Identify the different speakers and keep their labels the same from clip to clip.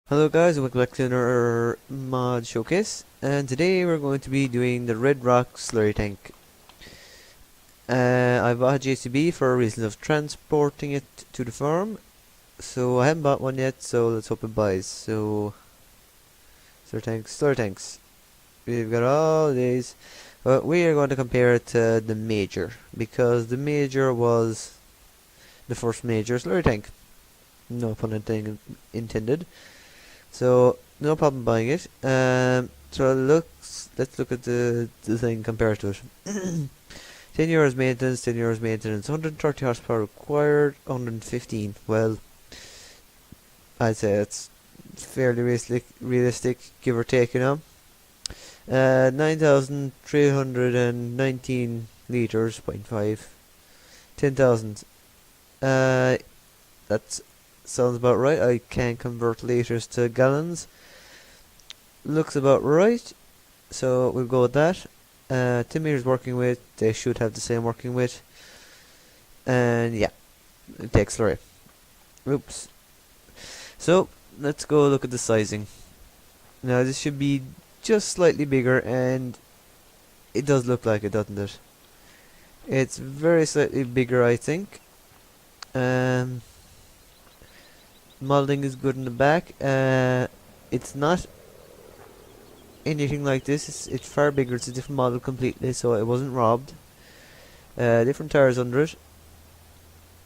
Speaker 1: Hello guys, and welcome back to another mod showcase, and today we're going to be doing the Redrock slurry tank. I bought a JCB for a reason of transporting it to the farm, so I haven't bought one yet, so let's hope it buys. So, slurry tanks. We've got all these, but we are going to compare it to the Major, because the Major was the first major slurry tank. No pun intended. So no problem buying it. Let's look at the thing compared to it. 10 euros maintenance, 10 euros maintenance, 130 horsepower required, 115. Well, I'd say it's fairly realistic, give or take, 9,319 liters, 0.5, 10,000. That's sounds about right. I can convert liters to gallons. Looks about right. So we'll go with that. 10 meters working weight. They should have the same working weight. And yeah, it takes slurry. Oops. So let's go look at the sizing. Now this should be just slightly bigger, and it does look like it, doesn't it? It's very slightly bigger, I think. Modeling is good in the back. It's not anything like this. It's far bigger. It's a different model completely, so it wasn't robbed. Different tires under it.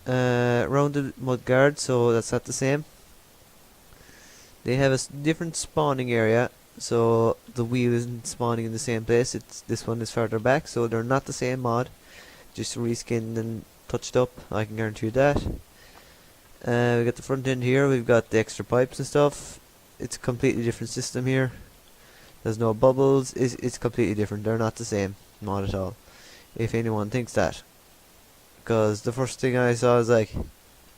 Speaker 1: Rounded mudguard, so that's not the same. They have a different spawning area, so the wheel isn't spawning in the same place. This one is further back, so they're not the same mod. Just reskinned and touched up. I can guarantee you that. We got the front end here, we've got the extra pipes and stuff. It's a completely different system here. There's no bubbles, it's completely different. They're not the same, not at all. If anyone thinks that. Because the first thing I saw was like,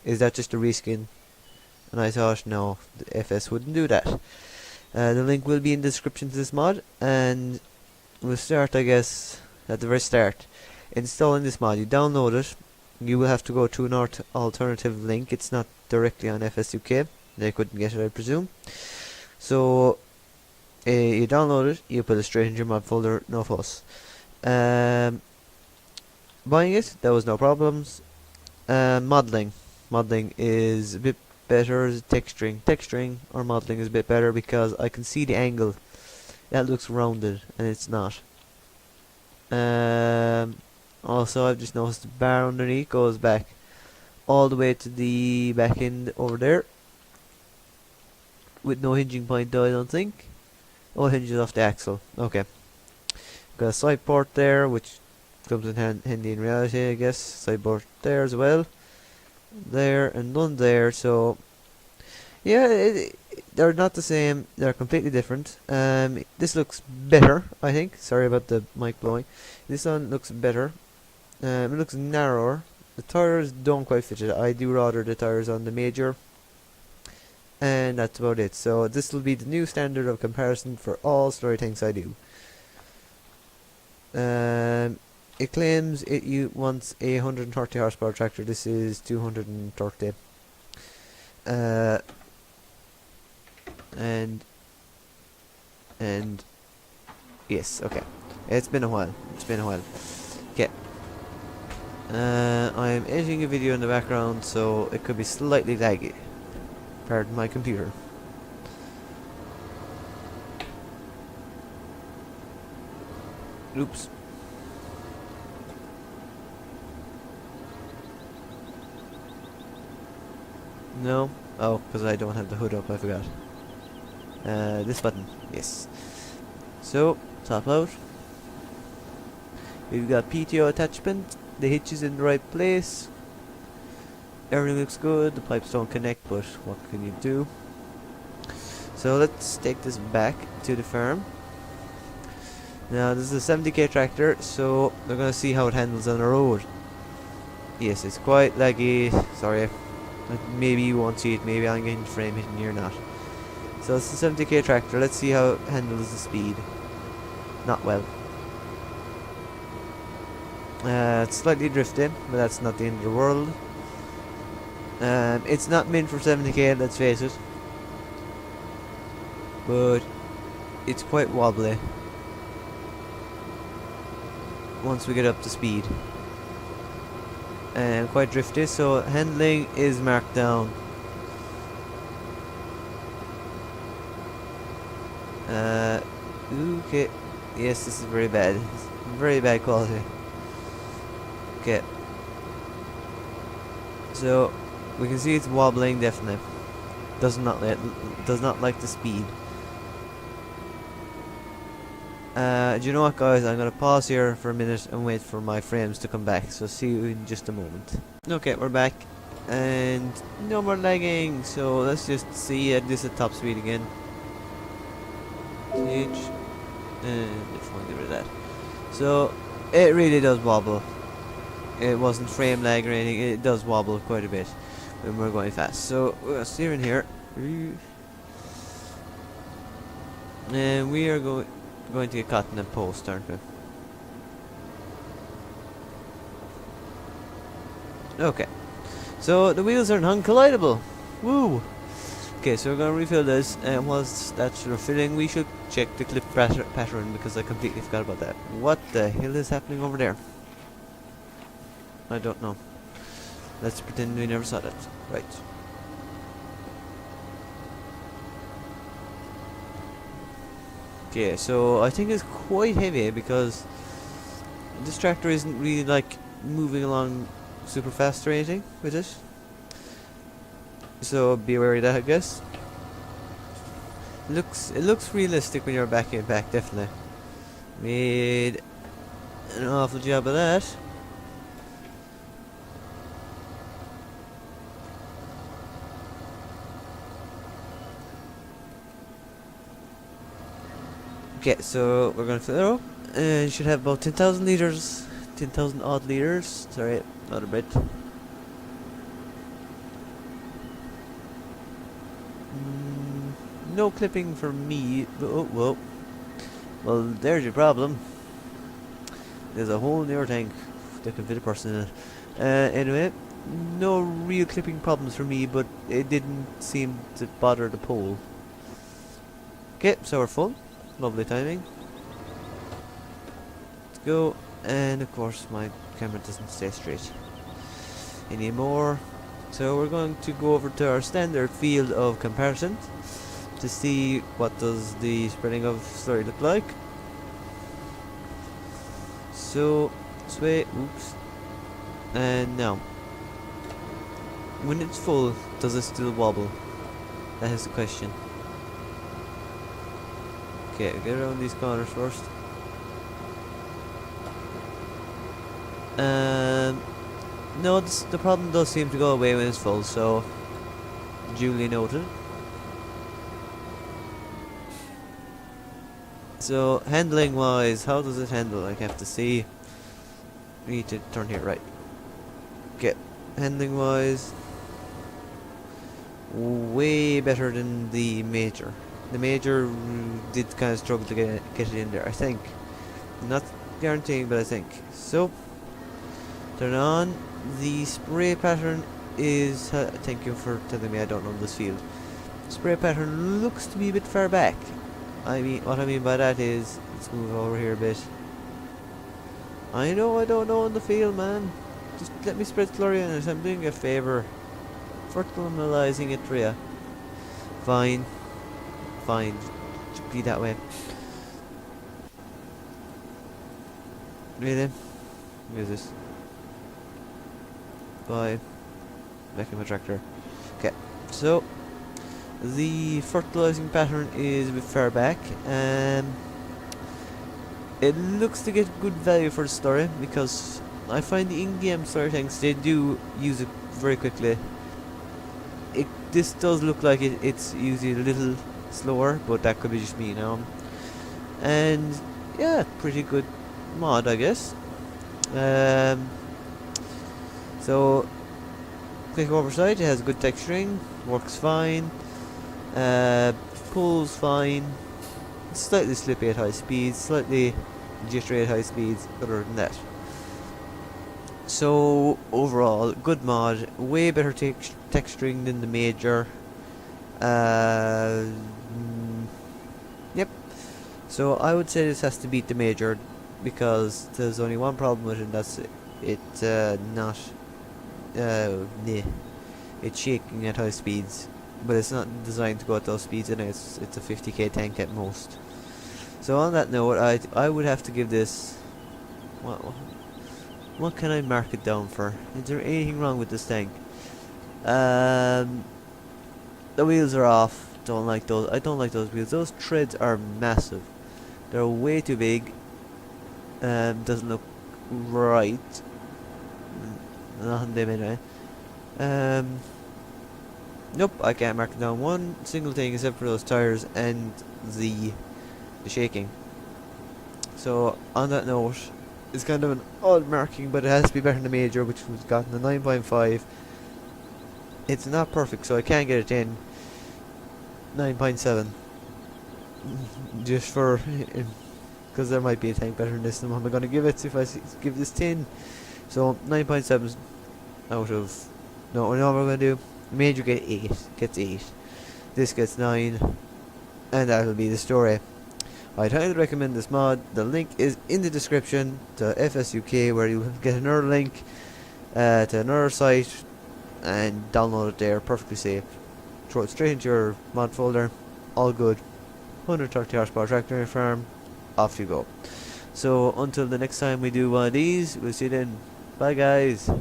Speaker 1: is that just a reskin? And I thought, no, the FS wouldn't do that. The link will be in the description to this mod, and we'll start, I guess, at the very start. Installing this mod, you download it. You will have to go to an alternative link. It's not directly on FSUK. They couldn't get it, I presume. So you download it, you put it straight into your mod folder, no fuss. Buying it, there was no problems. Modeling is a bit better. Texturing or modeling is a bit better, because I can see the angle. That looks rounded, and it's not. Also, I've just noticed the bar underneath goes back all the way to the back end over there, with no hinging point though, I don't think. Oh, hinges off the axle. Okay. Got a side port there, which comes in handy in reality, I guess. Side port there as well. There and none there, so yeah, they're not the same. They're completely different. This looks better, I think. Sorry about the mic blowing. This one looks better. It looks narrower. The tires don't quite fit it. I do rather the tires on the Major. And that's about it. So this will be the new standard of comparison for all slurry tanks I do. It claims it wants a 130 horsepower tractor. This is 230. And yes, okay. It's been a while. Okay. I'm editing a video in the background, so it could be slightly laggy. Pardon my computer. Oops. No? Oh, because I don't have the hood up, I forgot. This button. Yes. So, top out. We've got PTO attachment. The hitch is in the right place. Everything looks good. The pipes don't connect, but what can you do? So let's take this back to the farm. Now this is a 70k tractor, so we're gonna see how it handles on the road. Yes, it's quite laggy. Sorry. Maybe you won't see it. Maybe I'm getting the frame hit and you're not. So it's a 70k tractor. Let's see how it handles the speed. Not well. It's slightly drifting, but that's not the end of the world. It's not meant for 70k, let's face it. but it's quite wobbly once we get up to speed, and quite drifty, so handling is marked down. Okay, yes, this is very bad. It's very bad quality. Okay, so we can see it's wobbling definitely. Does not like the speed. Do you know what, guys? I'm gonna pause here for a minute and wait for my frames to come back. So see you in just a moment. Okay, we're back, and no more lagging. So let's just see this at top speed again. And if I get rid of that. So it really does wobble. It wasn't frame lag or anything. It does wobble quite a bit when we're going fast. So we're gonna steer in here, and we are going to get caught in a post, aren't we? Okay. So the wheels are non-collidable. Woo! Okay, so we're gonna refill this, and whilst that's refilling, we should check the clip pattern because I completely forgot about that. What the hell is happening over there? I don't know. Let's pretend we never saw that. Right. Okay, so I think it's quite heavy because this tractor isn't really like moving along super fast or anything with it. So be aware of that, I guess. It looks realistic when you're backing it back, definitely. Made an awful job of that. Okay, so we're gonna fill it up, and should have about 10,000 liters, 10,000 odd liters. Sorry, not a bit. No clipping for me. Oh, whoa. Well, there's your problem. There's a whole new tank that can fit a person in it. Anyway, no real clipping problems for me, but it didn't seem to bother the pole. Okay, so we're full. Lovely timing. Let's go. And of course my camera doesn't stay straight anymore. So we're going to go over to our standard field of comparison to see what does the spreading of slurry look like. So sway, oops. And now, when it's full, does it still wobble? That is the question. Okay, get around these corners first. No, the problem does seem to go away when it's full, so duly noted. So, handling wise, how does it handle? I have to see. We need to turn here, right. Okay, handling wise, way better than the major. The major did kind of struggle to get it in there, I think. Not guaranteeing, but I think. So, turn on. The spray pattern is... thank you for telling me I don't know this field. Spray pattern looks to be a bit far back. I mean, what I mean by that is... Let's move over here a bit. I know I don't know in the field, man. Just let me spread slurry on it. I'm doing you a favour. Fertilizing it for you. Fine. Fine. Should be that way. Really? Where's this? Bye. Back in my tractor. Okay, so the fertilizing pattern is a bit far back. It looks to get good value for the slurry because I find the in-game slurry tanks, they do use it very quickly. This does look like it's using a little slower, but that could be just me now. And yeah, pretty good mod, I guess. So quick oversight, it has good texturing, works fine, pulls fine, slightly slippy at high speeds, slightly jittery at high speeds, other than that. So overall, good mod, way better texturing than the major. Yep. So I would say this has to beat the Major because there's only one problem with it, and that's it not nah, it's shaking at high speeds, but it's not designed to go at those speeds, and it's a 50k tank at most. So on that note, I would have to give this. What can I mark it down for? Is there anything wrong with this tank? The wheels are off. Don't like those. I don't like those wheels. Those treads are massive. They're way too big. Doesn't look right. Not on them anyway. Nope, I can't mark it down one single thing except for those tires and the shaking. So on that note, it's kind of an odd marking, but it has to be better than the Major, which was gotten a 9.5. It's not perfect, so I can't get it in 9.7. Just for because there might be a tank better than this, and what am I going to give it if I give this 10? So 9.7 out of. No, I know what we're going to do. Major gets 8. This gets 9, and that'll be the story. I'd highly recommend this mod. The link is in the description to FSUK, where you get another link to another site and download it there, perfectly safe. Throw it straight into your mod folder, all good. 130 horsepower tractor farm, off you go. So until the next time we do one of these, we'll see you then. Bye guys.